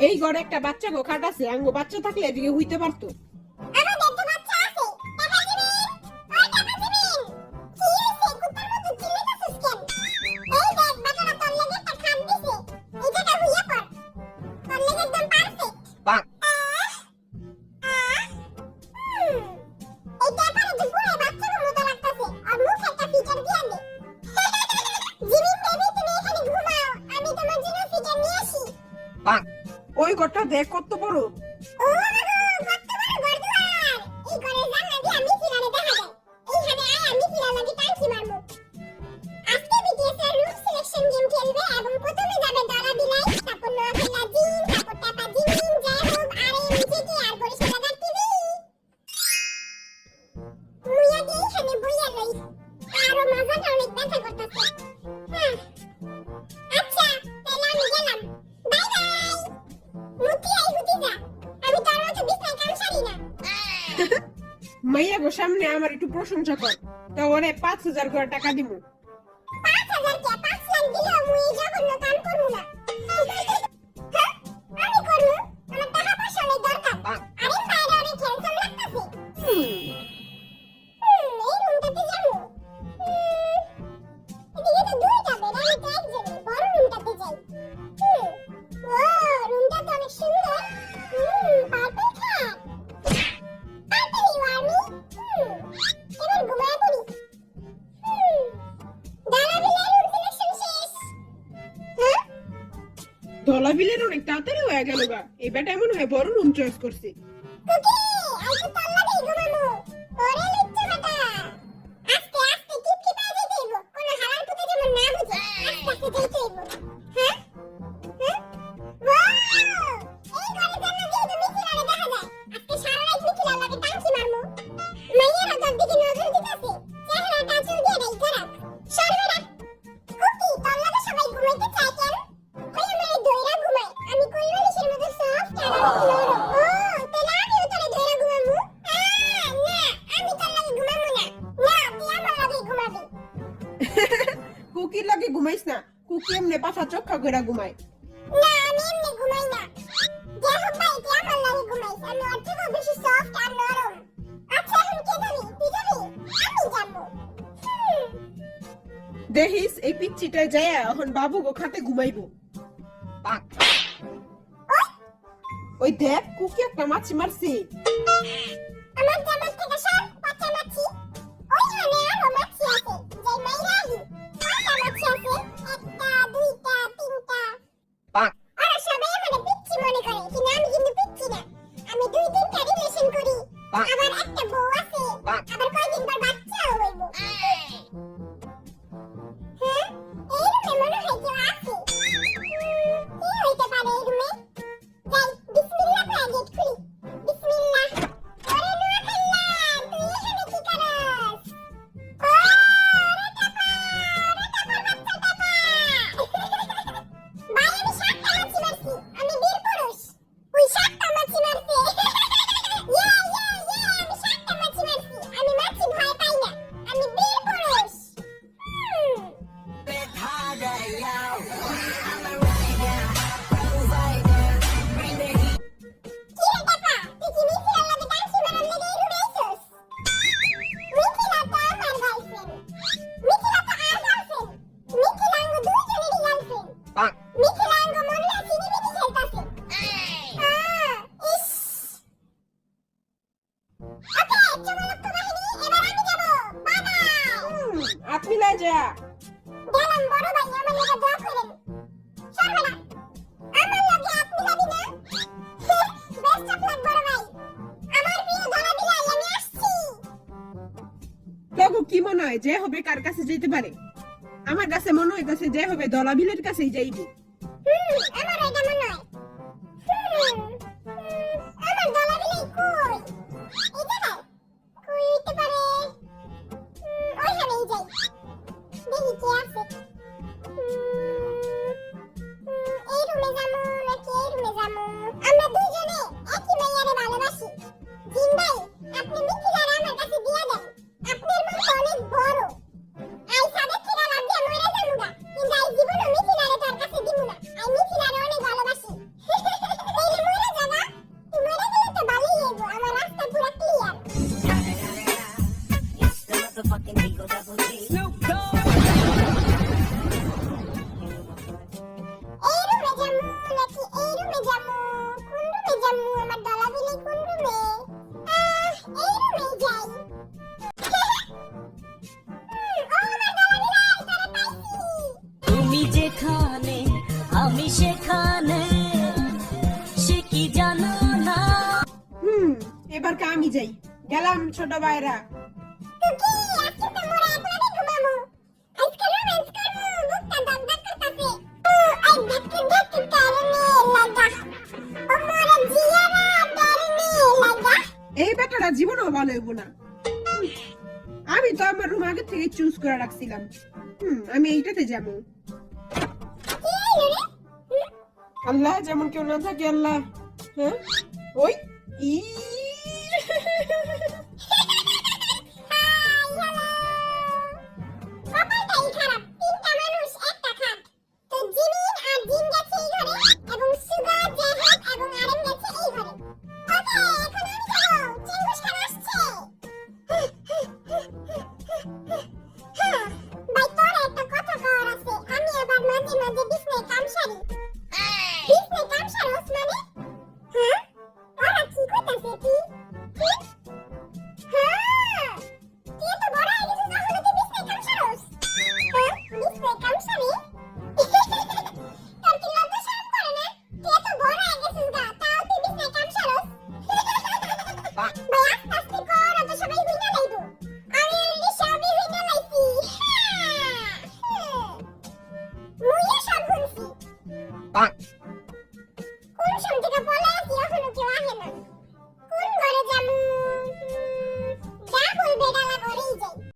এই ঘরে একটা বাচ্চা গো খাট আছে, আঙ্গো বাচ্চা থাকলে এদিকে হইতে পারতো। ওই ঘরটা দেখ কত বড়। মাইয়া গো সামনে আমার একটু প্রশংসা কর, তো ওরে 5,000 করে টাকা দিব। 5,000 কে 5 লাখ দিলেও মুই জঘন্য কাম করব না। হ্যাঁ আমি করব, আমার টাকা পয়সা নেই দরকার। আরে বাইরে অনেক হ্যান্ডসাম লাগতাছে। এই রুমটাতে যাবো। এদিকে তো দুইটা বেড, আমি তো একজনই, বড় রুমটাতে যাই। ও রুমটা তো অনেক সুন্দর। পার্পল খাট, পার্পল ওয়ার্মি। এবার ঘুমায় পড়ি। ধলা বিলের অনেক তাড়াতাড়ি হয়ে গেল গা, এই বেটা এমন হয় বড় রুম চয়েস করছে। কুকির লাগে ঘুমাইস না, কুকি এমনি পাশা চক্কা করে ঘুমায়। না আমি এমনি ঘুমাই না, দেখো ভাই তুই আমার লাগে ঘুমাইস, আমি ওর থেকে বেশি সফট আর নরম। আচ্ছা এখন কে যাবি, তুই যাবি? আমি যাবো। দেখিস এই পিচ্চিটায় যায় এখন বাবু গো খাতে ঘুমাইবো। ওই দেখ কুকি একটা মাছি মারছে। আমার জামার থেকে সব পচা মাছি। ওইখানে আরো মাছি আছে, যাই মাইরা আলি। কয়টা মাছি আছে? একটা, দুইটা, তিনটা। ওরা সবাই আমারে পিচ্চি মনে করে, কিন্তু আমি কিন্তু পিচ্চি না। আমি 2-3টা রিলেশন করি, আবার একটা বউ আছে, আবার কয়দিন পর বাচ্চাও হইব। হ্যাঁ এই রুমে মনে হয় কেউ আছে। কি হইতে পারে এই রুমে? যাই বিসমিল্লাহ করে গেট খুলি। বিসমিল্লাহ। ওরে নুয়াখাল্লা, তুই এখানে কি করস? ওরে টাপা, বাচ্চা টাপা। ভাই আমি 7টা মাছি মারছি, আমি বীর পুরুষ। ওই 7টা মাছি মারছে। আমি 7টা মাছি মারছি, আমি মাছি ভয় পাই না, আমি বীর পুরুষ। আপনি লাই যা। গেলাম বড় ভাই, আমার লাগে দোয়া করেন। সরবেনা আমার লাগে আপনি যাবি না? বেস্ট অফ লাক বড় ভাই, আমার প্রিয় ধরা বিলাই আমি আসছি। তবু কি মনে হয় যে হবে কার কাছে যেতে পারে? আমার কাছে মনে হইতাছে যে হবে দলা বিলের কাছেই যাইবে। আমার এটা মনে হয়। আমার ধরা বিলাই কই? এই জায়গায় কই হইতে পারে? ওইখানেই যাই, দেখি কে আছে। এই রুমে যাবো নাকি এই রুমে যাবো? আমরা দুইজনে একই মাইয়ারে ভালোবাসি। জিন ভাই আপনি মিথিলার আমার কাছে দিয়া দেন, আপনার মন তো অনেক বড়। আই সাদের থেকে লাভ দিয়ে মরে যাবো গা, কিন্তু আই জীবনও মিথিলারে তার কাছে দিব না। আই মিথিলারে অনেক ভালোবাসি। যাই, গেলাম ছোট ভাইরা। টুকি আজকে তো মোরা একলাগে ঘুমামু। আজকে রোম্যান্স করমু, বুকটা দগদগ করতাছে। আই দেখতে দেখতে কারণে লাগা। ও মোরা জিয়ারা কারণে লাগা। এই বেটাটা জীবনও ভালো হইব না। আমি তো আমার রুম আগে থেকে চুজ করে রাখছিলাম। আমি এইটাতে যাবো। কি হইলো রে? আল্লাহ, যেমন কেউ না থাকে আল্লাহ। হ্যাঁ, ওই ই কপালটাই খারাপ, তিনটা মানুষ একটা খাট। তো জিমিন আর জিন গেছে এই ঘরে, এবং সুগা, জাহেদ এবং আরেম গেছে এই ঘরে। ওকে, এখন আমি যাবো। চেঙ্গুস খান আসছে। ভাই, তোর একটা কথা কওয়ার আছে। আমি আবার মাঝে মাঝে বিছনায় কাম সারি। বিছনায় কাম সারস মানে? হ্যাঁ? ওরা কি কইতাছে তুই? হ্যাঁ, তুই তো বড় হয়ে গেছিস, তাহলে তুই বিছনায় কাম সারস? হ্যাঁ, বিছনায় কাম সারি? তোর কি লজ্জা শরম করে না? তুই তো বড় হয়ে গেছিস গা, তাও তুই বিছনায় কাম সারস? ভাই, আস্তে আস্তে কর, তো সবাই হইনা লাইবো। আমি অলরেডি সবই হইনা লাইছি। মুইও সব শুনছি।